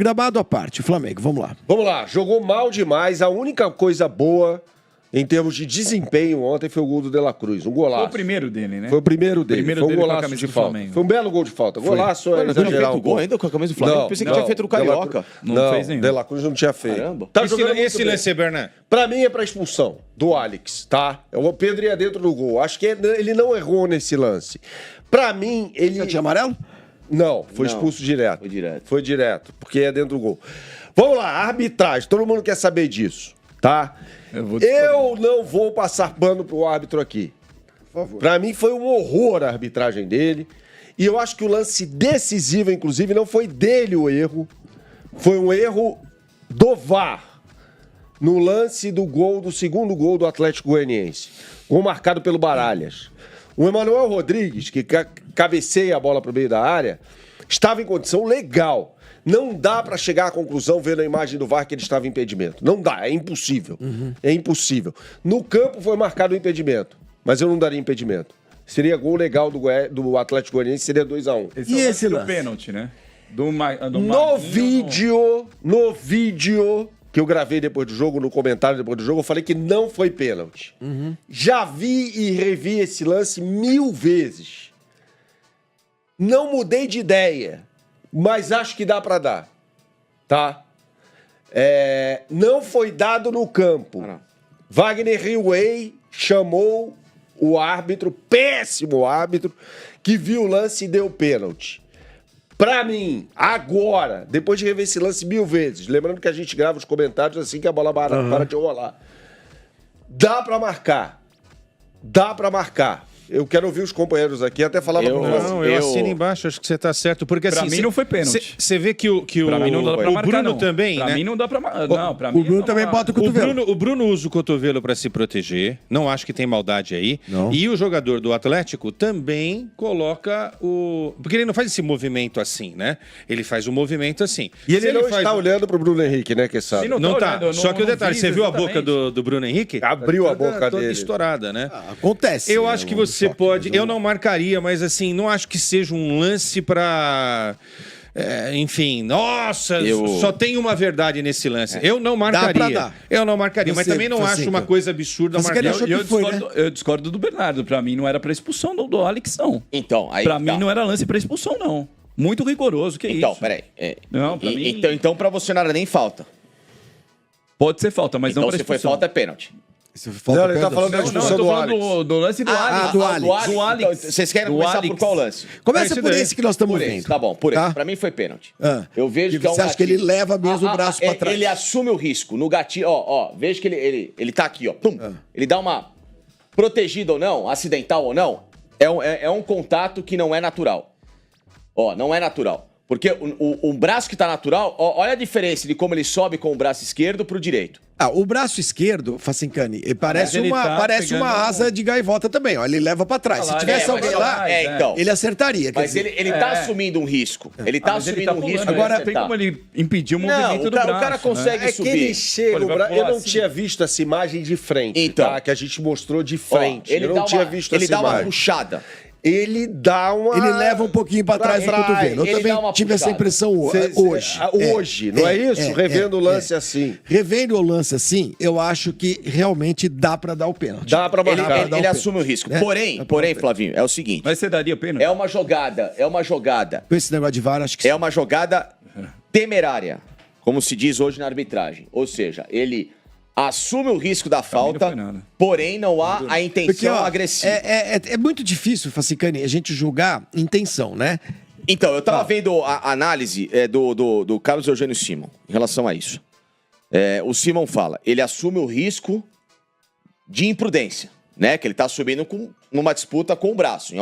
Gramado à parte, Flamengo, vamos lá. Vamos lá, jogou mal demais. A única coisa boa em termos de desempenho ontem foi o gol do De La Cruz, um golaço. Foi o primeiro dele, né? Foi o primeiro dele. Foi um golaço de falta. Flamengo. Foi um belo gol de falta. Golaço é Não exagerar tinha feito um gol pouco. ainda com a camisa do Flamengo? Pensei que tinha feito no Carioca. Não fez nenhum. De La Cruz não tinha feito. Caramba. Tá jogando muito Esse bem. lance, Bernardo. Pra mim é pra expulsão do Alex, tá? O Pedro ia dentro do gol. Acho que ele não errou nesse lance. Pra mim, ele... Já tinha amarelo? Não, foi Não, expulso direto. foi direto. Foi direto, porque é dentro do gol. Vamos lá, arbitragem. Todo mundo quer saber disso, tá? Eu não vou passar pano pro árbitro aqui. Por favor. Pra mim foi um horror a arbitragem dele. E eu acho que o lance decisivo, inclusive, não foi dele o erro. Foi um erro do VAR. No lance do gol, do segundo gol do Atlético Goianiense. Gol marcado pelo Baralhas. O Emanuel Rodrigues, que cabeceia a bola pro meio da área, estava em condição legal. Não dá pra chegar à conclusão, vendo a imagem do VAR, que ele estava em impedimento. Não dá, é impossível. É impossível. No campo foi marcado o impedimento, mas eu não daria impedimento. Seria gol legal do Atlético Goianiense, seria 2-1. E esse do lance? pênalti, né? Do No vídeo que eu gravei depois do jogo, no comentário depois do jogo, eu falei que não foi pênalti. Já vi e revi esse lance 1000 vezes. Não mudei de ideia, mas acho que dá pra dar, tá? Não foi dado no campo. Wagner Hillway chamou o árbitro, péssimo árbitro, que viu o lance e deu pênalti. Pra mim, agora, depois de rever esse lance 1000 vezes, lembrando que a gente grava os comentários assim que a bola para de rolar, dá pra marcar. Dá pra marcar. Eu quero ouvir os companheiros aqui, até falava pro Não, eu assino embaixo, acho que você tá certo. Porque Pra assim, mim não foi pênalti. Você vê que o Pra mim não dá pra o marcar, Bruno não. também, pra né? mim não dá pra marcar. Não, pra mim O Bruno também bota o cotovelo. O Bruno usa o cotovelo para se proteger. Não acho que tem maldade aí. Não. E o jogador do Atlético também coloca o... Porque ele não faz esse movimento assim, né? Ele faz o movimento assim. E ele Se não faz está o- olhando pro Bruno Henrique, né, que sabe? Se não Não tô tá. olhando, eu Só que o não detalhe, vi você viu a boca exatamente. do Bruno Henrique? Abriu a boca Toda dele. estourada, né? Acontece. Eu né, acho que um você choque, pode. mas Eu não marcaria, mas assim, não acho que seja um lance pra. Enfim, nossa, só tem uma verdade nesse lance. Eu não marcaria. pra dar. Eu não marcaria, mas Você, também não Francisco. acho uma coisa absurda Francisco, ele marcar. achou Eu que foi, eu discordo do Bernardo. Pra mim não era pra expulsão do Alex, não. Então, aí Pra tá. mim não era lance pra expulsão, não. Muito rigoroso, que Então, isso? peraí. Não, pra mim- Então pra você não era nem falta. Pode ser falta, mas Então não pra se foi expulsão. falta é pênalti. Isso falta Não, ele tá pênalti. falando da Não, eu expulsão tô do falando Alex. do lance do Alex. do Alex. Do Alex. Então, vocês querem Do começar Alex. por qual lance? Começa Esse por daí. esse que nós estamos Por esse, vendo. tá bom, por esse. Tá? Pra mim foi pênalti. Ah. Eu vejo E que é um você acha que gatilho. ele leva mesmo o braço pra trás? Ele assume o risco. No gatilho, ó, vejo que ele tá aqui, ó. Pum. Ele dá uma protegida ou não, acidental ou não, é um contato que não é natural. Ó, não é natural. Porque o braço que tá natural, ó, olha a diferença de como ele sobe com o braço esquerdo pro direito. O braço esquerdo, Facincani, ele parece, Mas ele uma, tá parece pegando uma asa de gaivota também, ó. Ele leva pra trás. Ah Se lá, tivesse é, alguém mas lá, então. ele acertaria. quer Mas dizer. ele tá assumindo um risco. Ele tá Mas ele assumindo um pulando, risco. né? Agora Não tem como ele impedir o movimento Não, do o cara braço, consegue É que subir. ele chega, Ele vai eu pular não assim. tinha visto essa imagem de frente, Então. tá? Que a gente mostrou de Ó, frente. ele eu dá não tinha uma- visto ele essa dá uma imagem. puxada. Ele dá uma... Ele leva um pouquinho pra trás do cotovelo. Eu ele dá também uma tive essa puxada. impressão hoje. Hoje, não é isso? Revendo o lance assim. Revendo o lance assim, eu acho que realmente dá pra dar o pênalti. Dá pra Ele, marcar. ele- ele assume o risco. Né? Porém, Flavinho, é o seguinte. Mas você daria pênalti? É uma jogada Com esse negócio de VAR, acho que é uma jogada temerária, como se diz hoje na arbitragem. Ou seja, ele assume o risco da mim não falta, foi nada. porém não há a intenção Porque, ó, agressiva. é muito difícil, Facicani, a gente julgar intenção, né? Então, eu tava vendo a análise do Carlos Eugênio Simon em relação a isso. O Simon fala, ele assume o risco de imprudência, né? Que ele tá assumindo numa disputa com o braço.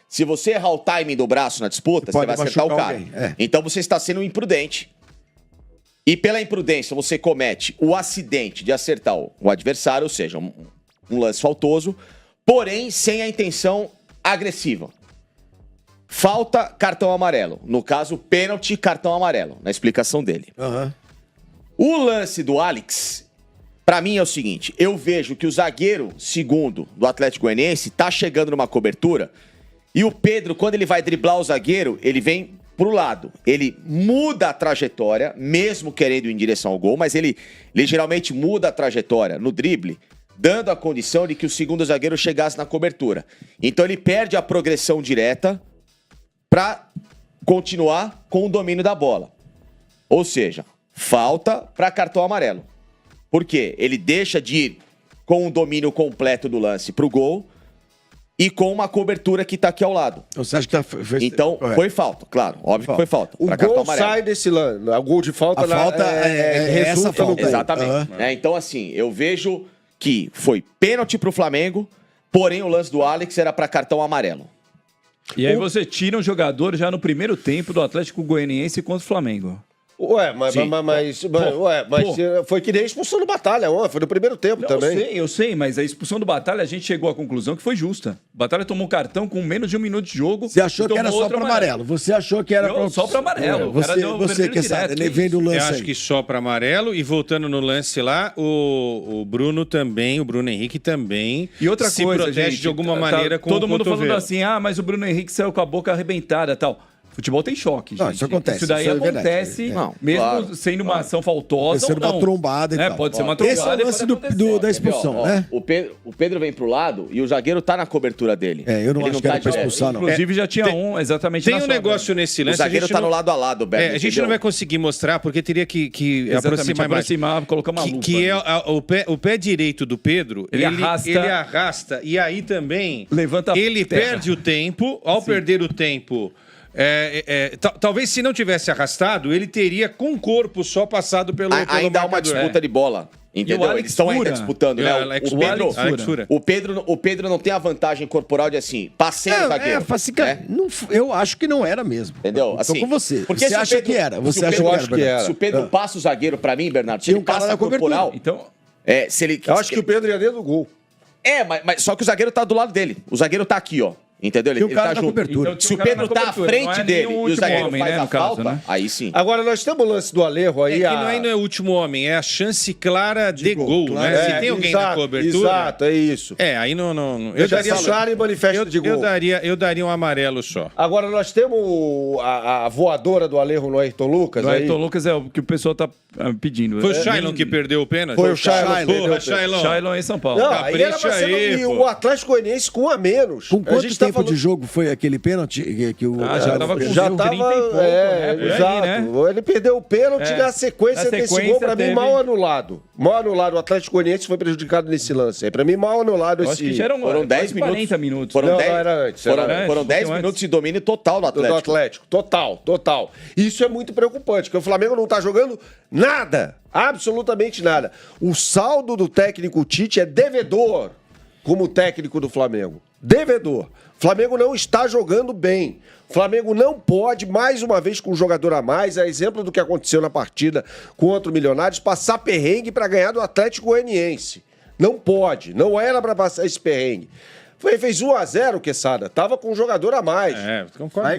Se você errar o timing do braço na disputa, você Pode vai acertar o machucar cara. alguém, é. Então você está sendo imprudente. E pela imprudência você comete o acidente de acertar o adversário, ou seja, um lance faltoso, porém sem a intenção agressiva. Falta, cartão amarelo. No caso, pênalti, cartão amarelo, na explicação dele. Aham. O lance do Alex, pra mim é o seguinte, eu vejo que o zagueiro segundo do Atlético Goianiense tá chegando numa cobertura e o Pedro, quando ele vai driblar o zagueiro, ele vem pro lado. Ele muda a trajetória, mesmo querendo ir em direção ao gol, mas ele geralmente muda a trajetória no drible, dando a condição de que o segundo zagueiro chegasse na cobertura. Então ele perde a progressão direta para continuar com o domínio da bola. Ou seja, falta para cartão amarelo. Por quê? Ele deixa de ir com o domínio completo do lance pro gol e com uma cobertura que tá aqui ao lado. Você acha que Então, foi falta, claro. Óbvio que foi falta. O gol sai desse lance. O gol de falta, essa resulta no falta. gol. Exatamente. Então, assim, eu vejo que foi pênalti pro Flamengo, porém o lance do Alex era para cartão amarelo. E aí você tira um jogador já no primeiro tempo do Atlético Goianiense contra o Flamengo. Mas foi que nem a expulsão do Batalha, foi no primeiro tempo também. Eu sei, mas a expulsão do Batalha a gente chegou à conclusão que foi justa. O Batalha tomou um cartão com menos de 1 minuto de jogo. Você achou que era só para amarelo? Você achou que era só para amarelo. Você que sabe, ele vem do lance. Eu acho que só para amarelo. E voltando no lance lá, o Bruno Henrique também e outra se coisa, protege gente, de alguma maneira com todo o mundo cotovelo. falando assim, mas o Bruno Henrique saiu com a boca arrebentada e tal. Futebol tem choque, gente. Não, isso acontece. Isso daí acontece, mesmo sendo uma ação faltosa ou não. Uma trombada e tal. Pode ser uma trombada. Esse é o lance da expulsão, né? O Pedro vem pro lado e o zagueiro tá na cobertura dele. Eu não acho que era pra expulsar, não. Inclusive já tinha exatamente Tem um negócio nesse lance. O zagueiro tá no lado a lado, Beto. A gente não vai conseguir mostrar, porque teria que aproximar, colocar uma lupa. Que é o pé direito do Pedro, ele arrasta e aí também levanta ele perde o tempo. Ao perder o tempo... talvez se não tivesse arrastado, ele teria com o corpo só passado pelo ainda há uma disputa de bola. Entendeu? Eles estão ainda disputando, né? O Pedro não tem a vantagem corporal de assim, passei o zagueiro. Eu acho que não era mesmo. Entendeu? Estou com você. Porque você acha que era? Você acha que era? Se o Pedro passa o zagueiro pra mim, Bernardo, se ele passa a corporal... Então... Eu acho que o Pedro ia dentro do gol. Mas só que o zagueiro tá do lado dele. O zagueiro tá aqui, ó. Entendeu? Ele tá junto. Então, se o Pedro tá à frente dele e o zagueiro faz a falta, aí sim. Agora, nós temos o lance do Alejo aí. Que não é o último homem, é a chance clara de gol, né? Se tem alguém na cobertura... Exato, é isso. Aí não... Eu daria manifesto de gol. Eu daria um amarelo só. Agora, nós temos a voadora do Alejo no Ayrton Lucas. O Ayrton Lucas é o que o pessoal tá pedindo. Foi o Shailon que perdeu o pênalti? Foi o Shailon. Porra, Shailon. Shailon em São Paulo. Não, aí era pra ser o Atlético Goianiense com um a menos. Com quanto tempo de jogo foi aquele pênalti que o já tava com 30 já e pouco, exato. Né? Ele perdeu o pênalti e na sequência desse gol, pra mim, mal anulado. Mal anulado. O Atlético Goianiense foi prejudicado nesse lance. Pra mim, mal anulado esse... Acho que já foram 10 minutos. 40 minutos. Foram 10, era antes. Foram 10 minutos de domínio total do Atlético. Do Atlético. Total. Isso é muito preocupante, porque o Flamengo não tá jogando nada. Absolutamente nada. O saldo do técnico Tite é devedor como técnico do Flamengo. Devedor. Flamengo não está jogando bem. Flamengo não pode, mais uma vez com um jogador a mais, a exemplo do que aconteceu na partida contra o Milionários, passar perrengue para ganhar do Atlético Goianiense. Não pode, não era para passar esse perrengue. Fez 1-0, Quesada. Tava com um jogador a mais.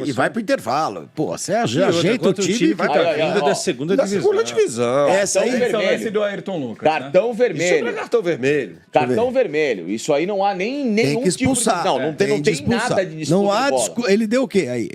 E vai pro intervalo. Pô, Sérgio, ajeita o time e vai pra vinda da segunda divisão. Essa aí é do Ayrton Lucas. Cartão vermelho. Isso não é cartão vermelho. Cartão vermelho. Isso aí não há nenhum tem que expulsar. tipo de... Não tem nada de disputa. Não há ele deu o quê aí?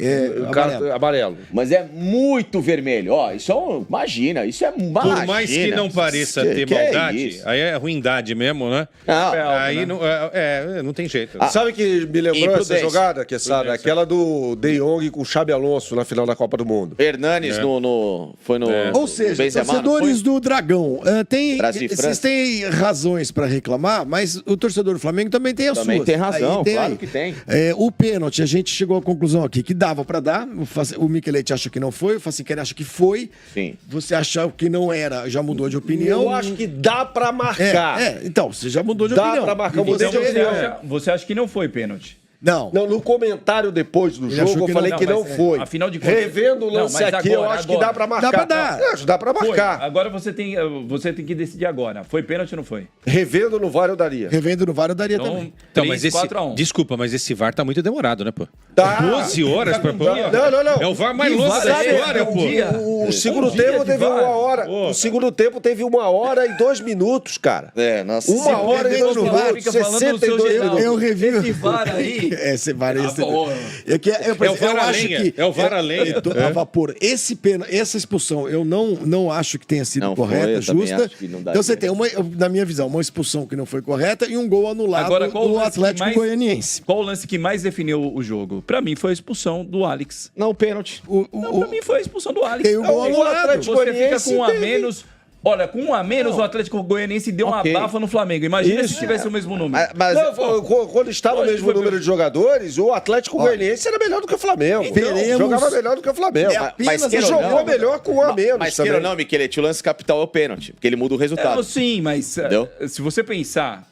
Amarelo. Mas é muito vermelho. Ó, isso é imagina, isso é uma Por mais que não pareça ter maldade, aí é ruindade mesmo, né? Aí não tem jeito. Sabe que me lembrou essa jogada, Quesada? Aquela do De Jong com o Xabi Alonso na final da Copa do Mundo. Hernanes foi no... Ou seja, torcedores do Dragão, existem razões para reclamar, mas o torcedor do Flamengo também tem as suas. Também tem razão, claro que tem. O pênalti, a gente chegou à conclusão aqui que dava para dar, o Michelete acha que não foi, o Faciqueri acha que foi. Sim. Você acha que não era, já mudou de opinião. Eu acho que dá para marcar. Então, você já mudou de opinião. Dá para marcar, mudei de opinião. Você acha que não foi pênalti? Não, no comentário depois do jogo eu falei que não foi. Afinal de contas, revendo o lance aqui, eu acho que dá pra marcar. Dá pra dar. Acho que dá pra marcar. Agora você tem que decidir agora. Foi pênalti ou não foi? Revendo no VAR eu daria. Revendo no VAR eu daria também. Então, mas desculpa, mas esse VAR tá muito demorado, né, pô? Tá. 12 horas pra pôr. Não. É o VAR mais longo da história, pô. O segundo tempo teve 1 hora. O segundo tempo teve 1 hora e 2 minutos, cara. Nossa. 1 hora e 2 minutos. 62 minutos. Eu revi. Esse VAR aí aí? Você varia. É o VAR a lenha. A vapor. Essa expulsão, eu não acho que tenha sido correta, justa. Então você tem, na minha visão, uma expulsão que não foi correta e um gol anulado do Atlético Goianiense. Qual o lance que mais definiu o jogo? Pra mim foi a expulsão do Alex. Não, pênalti. Pra mim foi a expulsão do Alex. Tem o gol anulado. Você fica com um a menos... Olha, com um a menos, o Atlético Goianiense deu uma bafa no Flamengo. Imagina se tivesse o mesmo número. Quando estava o mesmo número de jogadores, o Atlético Goianiense era melhor do que o Flamengo. Jogava melhor do que o Flamengo. Mas jogou melhor com um a menos. Mas queira ou não, Michelete, o lance capital é o pênalti, porque ele muda o resultado. Sim, mas se você pensar...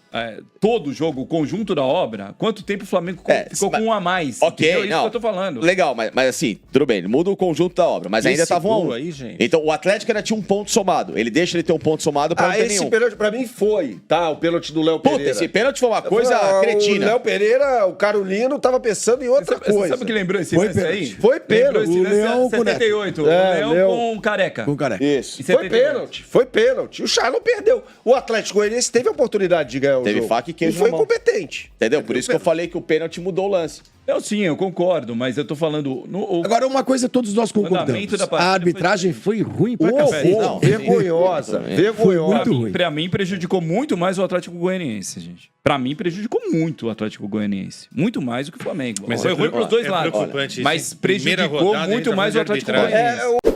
todo jogo, o conjunto da obra, quanto tempo o Flamengo ficou com um a mais? Ok, isso que eu tô falando. Legal, mas assim, tudo bem, ele muda o conjunto da obra, mas ainda tava 1-1. Aí, gente. Então o Atlético ainda tinha um ponto somado. Ele deixa ele ter um ponto somado pra não ter nenhum. Esse pênalti pra mim foi, tá? O pênalti do Léo Pereira. Esse pênalti foi uma coisa cretina. O Léo Pereira, o Carolino, tava pensando em outra coisa. Sabe o que lembrou esse lance aí? Foi pênalti. O Leão com 78. O Leão com Careca. Com Careca. Isso. Foi pênalti. O Charlão perdeu. O Atlético Goianiense teve a oportunidade de ganhar o jogo. Teve faca e queijo. Foi competente. Entendeu? Por isso que eu falei que o pênalti mudou o lance. Eu concordo, mas eu tô falando... Agora, uma coisa todos nós concordamos. A arbitragem foi ruim pra café. Vergonhosa. Muito ruim. Pra mim, prejudicou muito mais o Atlético Goianiense, gente. Pra mim, prejudicou muito o Atlético Goianiense. Muito mais do que o Flamengo. Mas foi ruim pros dois lados. Mas prejudicou muito mais o Atlético Goianiense.